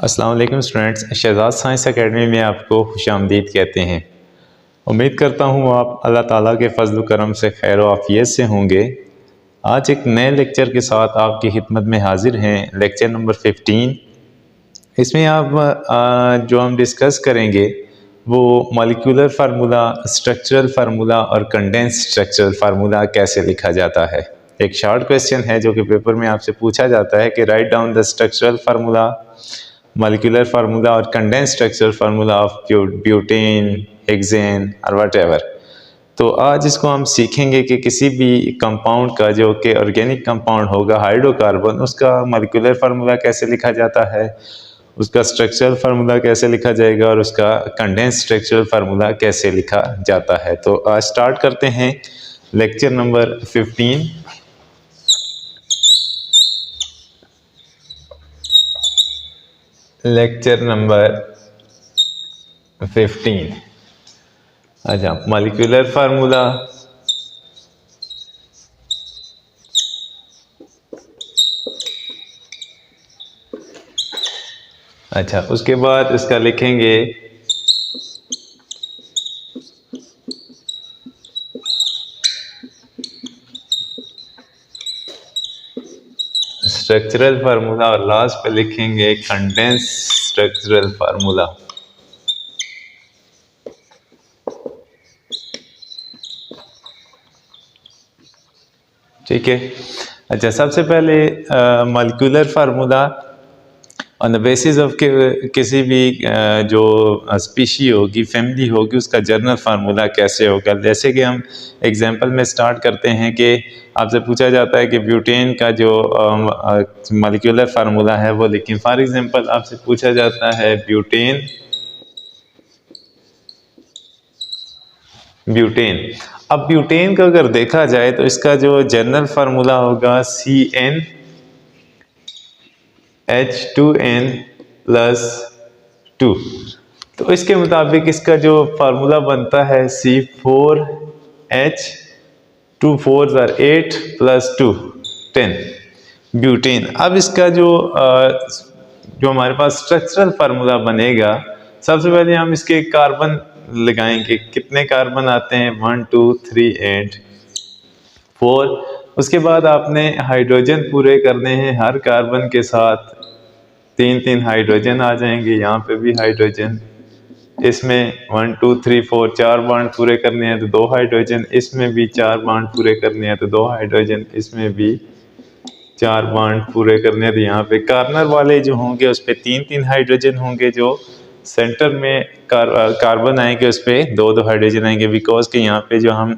अस्सलाम वालेकुम students, Shahzad science academy में आपको खुशामदीद कहते हैं। उम्मीद करता हूँ आप अल्लाह ताला के फजल करम से खैर आफियत से होंगे। आज एक नए लेक्चर के साथ आपकी खिदमत में हाजिर हैं, लेक्चर नंबर 15। इसमें आप जो हम डिस्कस करेंगे वो मॉलिक्यूलर फार्मूला, स्ट्रक्चरल फार्मूला और कंडेंस स्ट्रक्चरल फार्मूला कैसे लिखा जाता है। एक शॉर्ट क्वेश्चन है जो कि पेपर में आपसे पूछा जाता है कि write down the structural formula, molecular formula और condense structural formula of butane, hexane और व्हाटएवर। तो आज इसको हम सीखेंगे कि किसी भी कंपाउंड का जो कि ऑर्गेनिक कंपाउंड होगा हाइड्रोकार्बन, उसका मॉलिक्यूलर फार्मूला कैसे लिखा जाता है, उसका स्ट्रक्चरल फार्मूला कैसे लिखा जाएगा और उसका कंडेंस स्ट्रक्चरल फार्मूला कैसे लिखा जाता है। तो आज स्टार्ट करते हैं लेक्चर नंबर 15। Lecture number 15। अच्छा, मॉलिक्यूलर फार्मूला, अच्छा उसके बाद इसका लिखेंगे स्ट्रक्चरल फार्मूला और लास्ट पे लिखेंगे कंडेंस स्ट्रक्चरल फार्मूला। ठीक है। अच्छा, सबसे पहले molecular formula on the basis of किसी भी जो स्पीशी होगी, फैमिली होगी, उसका जनरल फार्मूला कैसे होगा। जैसे कि हम एग्जांपल में स्टार्ट करते हैं कि आपसे पूछा जाता है कि ब्यूटेन का जो मॉलिक्यूलर फार्मूला है वो लिखें। फॉर एग्जांपल आपसे पूछा जाता है ब्यूटेन, अब ब्यूटेन का अगर देखा जाए तो इसका जो जनरल फार्मूला होगा CnH2n+2। तो इसके मुताबिक इसका जो फार्मूला बनता है C4H, 2 4s are 8 + 2 10 ब्यूटेन। अब इसका जो हमारे पास स्ट्रक्चरल फार्मूला बनेगा, सबसे पहले हम इसके कार्बन लगाएंगे। कितने कार्बन आते हैं? 1 2 3 8 4। उसके बाद आपने हाइड्रोजन पूरे करने हैं, हर कार्बन के साथ 3 3 हाइड्रोजन आ जाएंगे। यहाँ पे भी हाइड्रोजन, इसमें 1 2 3 4 4 बॉन्ड पूरे करने हैं तो 2 हाइड्रोजन, इसमें भी 4 बॉन्ड पूरे करने हैं तो 2 हाइड्रोजन, इसमें भी 4 बॉन्ड पूरे करने हैं। तो यहाँ पे कार्नर वाले जो होंगे उस पर 3 3 हाइड्रोजन होंगे, जो सेंटर में कार्बन आएंगे उस पर 2 2 हाइड्रोजन आएंगे। बिकॉज कि यहाँ पे जो हम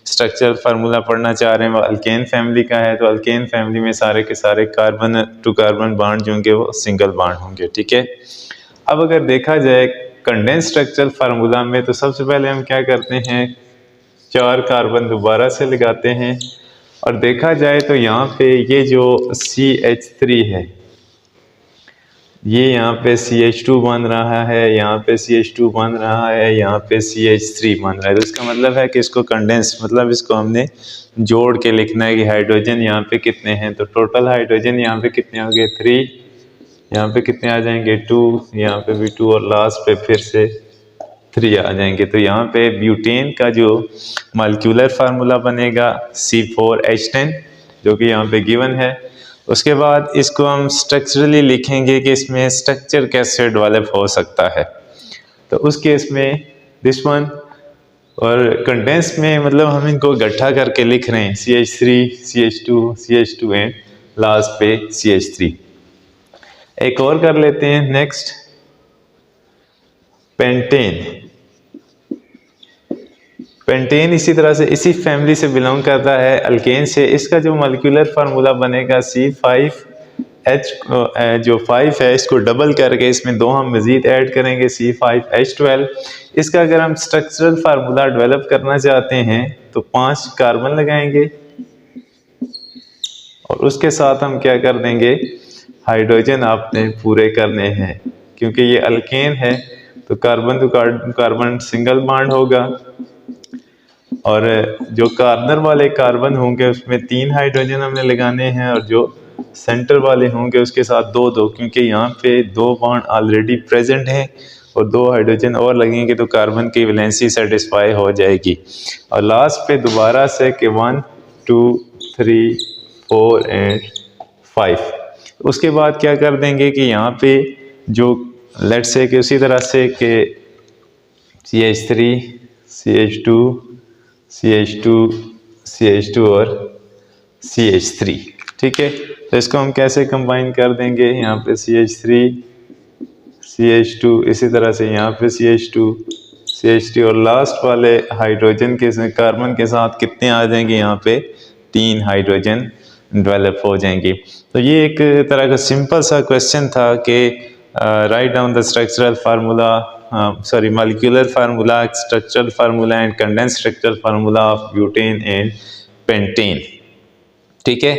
स्ट्रक्चरल फार्मूला पढ़ना चाह रहे हैं वो अल्केन फैमिली का है, तो अल्केन फैमिली में सारे के सारे कार्बन टू कार्बन बॉन्ड जो होंगे वो सिंगल बॉन्ड होंगे। ठीक है। अब अगर देखा जाए कंडेंस स्ट्रक्चरल फार्मूला में, तो सबसे पहले हम क्या करते हैं, 4 कार्बन दोबारा से लगाते हैं और देखा जाए तो यहाँ पे ये जो CH3 है, ये यहाँ पे CH2 बन रहा है, यहाँ पे CH2 बन रहा है, यहाँ पे CH3 बन रहा है। तो इसका मतलब है कि इसको कंडेंस, मतलब इसको हमने जोड़ के लिखना है कि हाइड्रोजन यहाँ पे कितने हैं। तो टोटल हाइड्रोजन यहाँ पे कितने हो गए? 3, यहाँ पे कितने आ जाएंगे? 2, यहाँ पे भी 2 और लास्ट पे फिर से 3 आ जाएंगे। तो यहाँ पे ब्यूटेन का जो मॉलिक्यूलर फार्मूला बनेगा C4H10, जो कि यहाँ पे गिवन है। उसके बाद इसको हम स्ट्रक्चरली लिखेंगे कि इसमें स्ट्रक्चर कैसे डेवलप हो सकता है। तो उस केस में दिस वन, और कंडेंस में मतलब हम इनको इकट्ठा करके लिख रहे हैं CH3 CH2 CH2 and last पे CH3। एक और कर लेते हैं, नेक्स्ट पेंटेन इसी तरह से इसी फैमिली से बिलोंग करता है, अल्केन से। इसका जो मॉलिक्यूलर फार्मूला बनेगा C5H, जो 5 है इसको डबल करके इसमें 2 हम मज़ीद ऐड करेंगे, C5H12। इसका अगर हम स्ट्रक्चरल फार्मूला डेवलप करना चाहते हैं तो 5 कार्बन लगाएंगे और उसके साथ हम क्या कर देंगे, हाइड्रोजन आपने पूरे करने हैं। क्योंकि ये अल्केन है तो carbon to carbon single bond होगा, और जो कार्बनर वाले कार्बन होंगे उसमें 3 हाइड्रोजन हमने लगाने हैं, और जो सेंटर वाले होंगे उसके साथ दो दो, क्योंकि यहाँ पे दो बॉन्ड ऑलरेडी प्रेजेंट हैं और दो हाइड्रोजन और लगेंगे तो कार्बन की वैलेंसी सेटिस्फाई हो जाएगी। और लास्ट पे दोबारा से कि 1 2 3 4 एंड 5। उसके बाद क्या कर देंगे कि यहाँ पे जो लेट्स से कि उसी तरह से कि CH3 CH2 CH2 CH2 और CH3, ठीक है। तो इसको हम कैसे कंबाइन कर देंगे, यहाँ पे CH3 CH2, इसी तरह से यहाँ पे CH2 CH3 और लास्ट वाले हाइड्रोजन के कार्बन के साथ कितने आ जाएंगे, यहाँ पे 3 हाइड्रोजन डेवलप हो जाएंगे। तो ये एक तरह का सिंपल सा क्वेश्चन था कि write down the structural formula molecular formula, structural formula and condense structural formula of butane and pentane, ठीक है।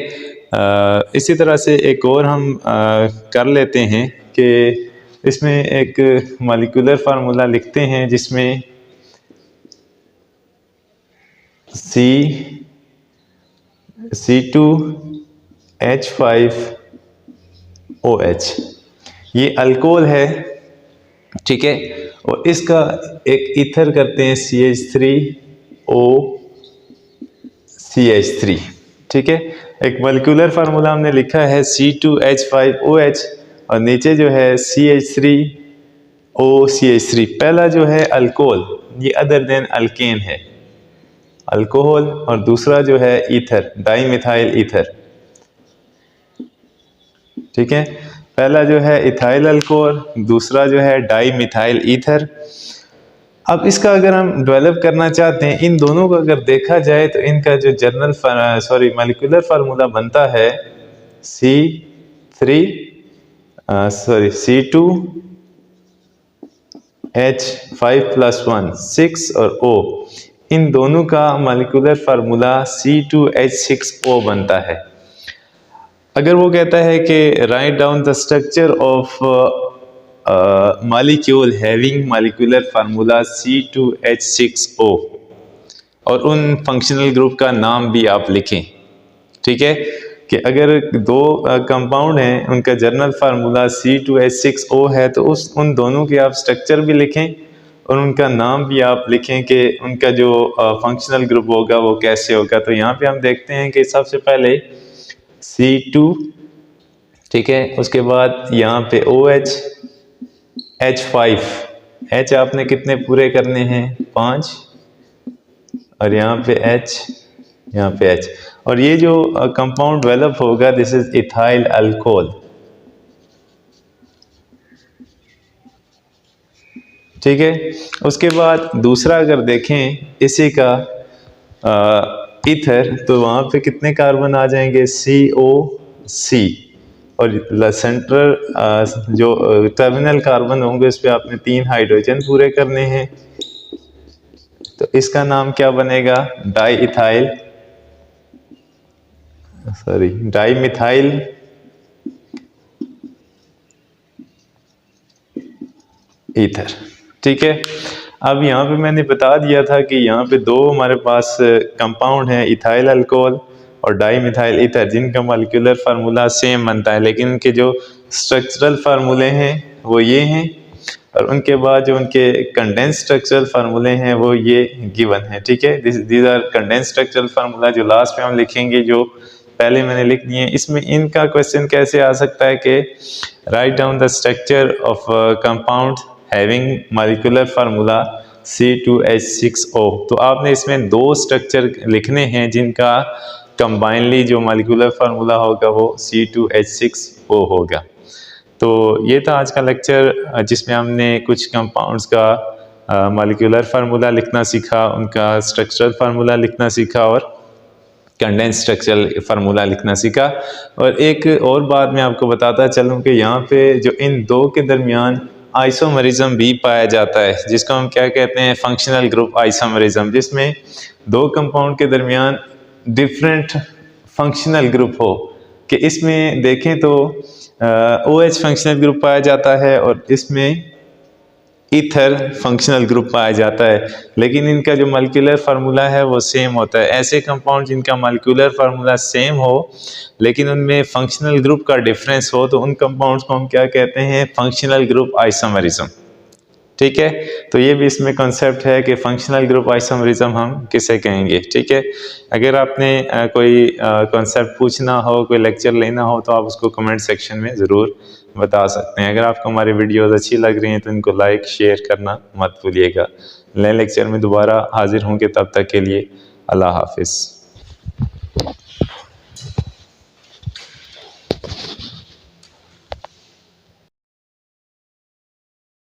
इसी तरह से एक और हम कर लेते हैं कि इसमें एक मॉलिक्यूलर फार्मूला लिखते हैं जिसमें C2H5OH ये अल्कोहल है, ठीक है। और इसका एक ईथर करते हैं CH3OCH3, ठीक है। एक मॉलिक्यूलर फार्मूला हमने लिखा है C2H5OH और नीचे जो है CH3OCH3। पहला जो है अल्कोहल, ये अदर देन अल्केन है, अल्कोहल, और दूसरा जो है ईथर, डाई मिथाइल ईथर, ठीक है। पहला जो है इथाइल अल्कोहल, दूसरा जो है डाई मिथाइल ईथर। अब इसका अगर हम डेवलप करना चाहते हैं, इन दोनों को अगर देखा जाए तो इनका जो मॉलिक्यूलर फार्मूला बनता है C2H5+1 6 और O, इन दोनों का मॉलिक्यूलर फार्मूला C2H6O बनता है। अगर वो कहता है कि write down the structure of molecule having molecular formula C2H6O और उन फंक्शनल ग्रुप का नाम भी आप लिखें, ठीक है। कि अगर दो कंपाउंड हैं उनका जनरल फार्मूला C2H6O है तो उन दोनों के आप स्ट्रक्चर भी लिखें और उनका नाम भी आप लिखें कि उनका जो फंक्शनल ग्रुप होगा वो कैसे होगा। तो यहाँ पे हम देखते हैं कि सबसे पहले C2, ठीक है, उसके बाद यहाँ पे OH, H5, H आपने कितने पूरे करने हैं 5, और यहाँ पे H, यहाँ पे H, और ये जो कंपाउंड डेवलप होगा दिस इज इथाइल अल्कोहल, ठीक है। उसके बाद दूसरा अगर देखें इसी का ईथर, तो वहाँ पे कितने कार्बन आ जाएंगे COC, और सेंट्रल जो टर्मिनल कार्बन होंगे उस पर आपने 3 हाइड्रोजन पूरे करने हैं। तो इसका नाम क्या बनेगा, डाई मिथाइल ईथर, ठीक है। अब यहाँ पे मैंने बता दिया था कि यहाँ पे दो हमारे पास कंपाउंड हैं, इथाइल अल्कोहल और डाई मिथाइल ईथर, जिनका मॉलिक्यूलर फार्मूला सेम बनता है, लेकिन उनके जो स्ट्रक्चरल फार्मूले हैं वो ये हैं, और उनके बाद जो उनके कंडेंस स्ट्रक्चरल फार्मूले हैं वो ये गिवन है, ठीक है। These are condense structural formula जो लास्ट में हम लिखेंगे, जो पहले मैंने लिख दिए। इसमें इनका क्वेश्चन कैसे आ सकता है कि write down the structure of compound having molecular formula C2H6O। तो आपने इसमें दो स्ट्रक्चर लिखने हैं जिनका कंबाइनली जो मॉलिक्यूलर फार्मूला होगा वो C2H6O होगा। तो ये था आज का लेक्चर जिसमें हमने कुछ कंपाउंड्स का मॉलिक्यूलर फार्मूला लिखना सीखा, उनका स्ट्रक्चरल फार्मूला लिखना सीखा और कंडेंस स्ट्रक्चरल फार्मूला लिखना सीखा। और एक और बात मैं आपको बताता चलूँ कि यहाँ पे जो इन दो के दरमियान आइसोमरिज्म भी पाया जाता है, जिसको हम क्या कहते हैं, फंक्शनल ग्रुप आइसोमरिज्म, जिसमें दो कंपाउंड के दरमियान डिफरेंट फंक्शनल ग्रुप हो। कि इसमें देखें तो OH फंक्शनल ग्रुप पाया जाता है और इसमें ईथर फंक्शनल ग्रुप पाया जाता है, लेकिन इनका जो मॉलिक्यूलर फार्मूला है वो सेम होता है। ऐसे कंपाउंड जिनका मॉलिक्यूलर फार्मूला सेम हो लेकिन उनमें फंक्शनल ग्रुप का डिफरेंस हो तो उन कंपाउंड्स को हम क्या कहते हैं, फंक्शनल ग्रुप आइसोमरिज्म। ठीक है, तो ये भी इसमें कॉन्सेप्ट है कि फंक्शनल ग्रुप आइसोमरिज्म हम किसे कहेंगे। ठीक है, अगर आपने कोई कॉन्सेप्ट पूछना हो, कोई लेक्चर लेना हो तो आप उसको कमेंट सेक्शन में ज़रूर बता सकते हैं। अगर आपको हमारी वीडियोस अच्छी लग रही हैं तो इनको लाइक शेयर करना मत भूलिएगा। नए लेक्चर में दोबारा हाजिर होंगे, तब तक के लिए अल्लाह हाफिज़।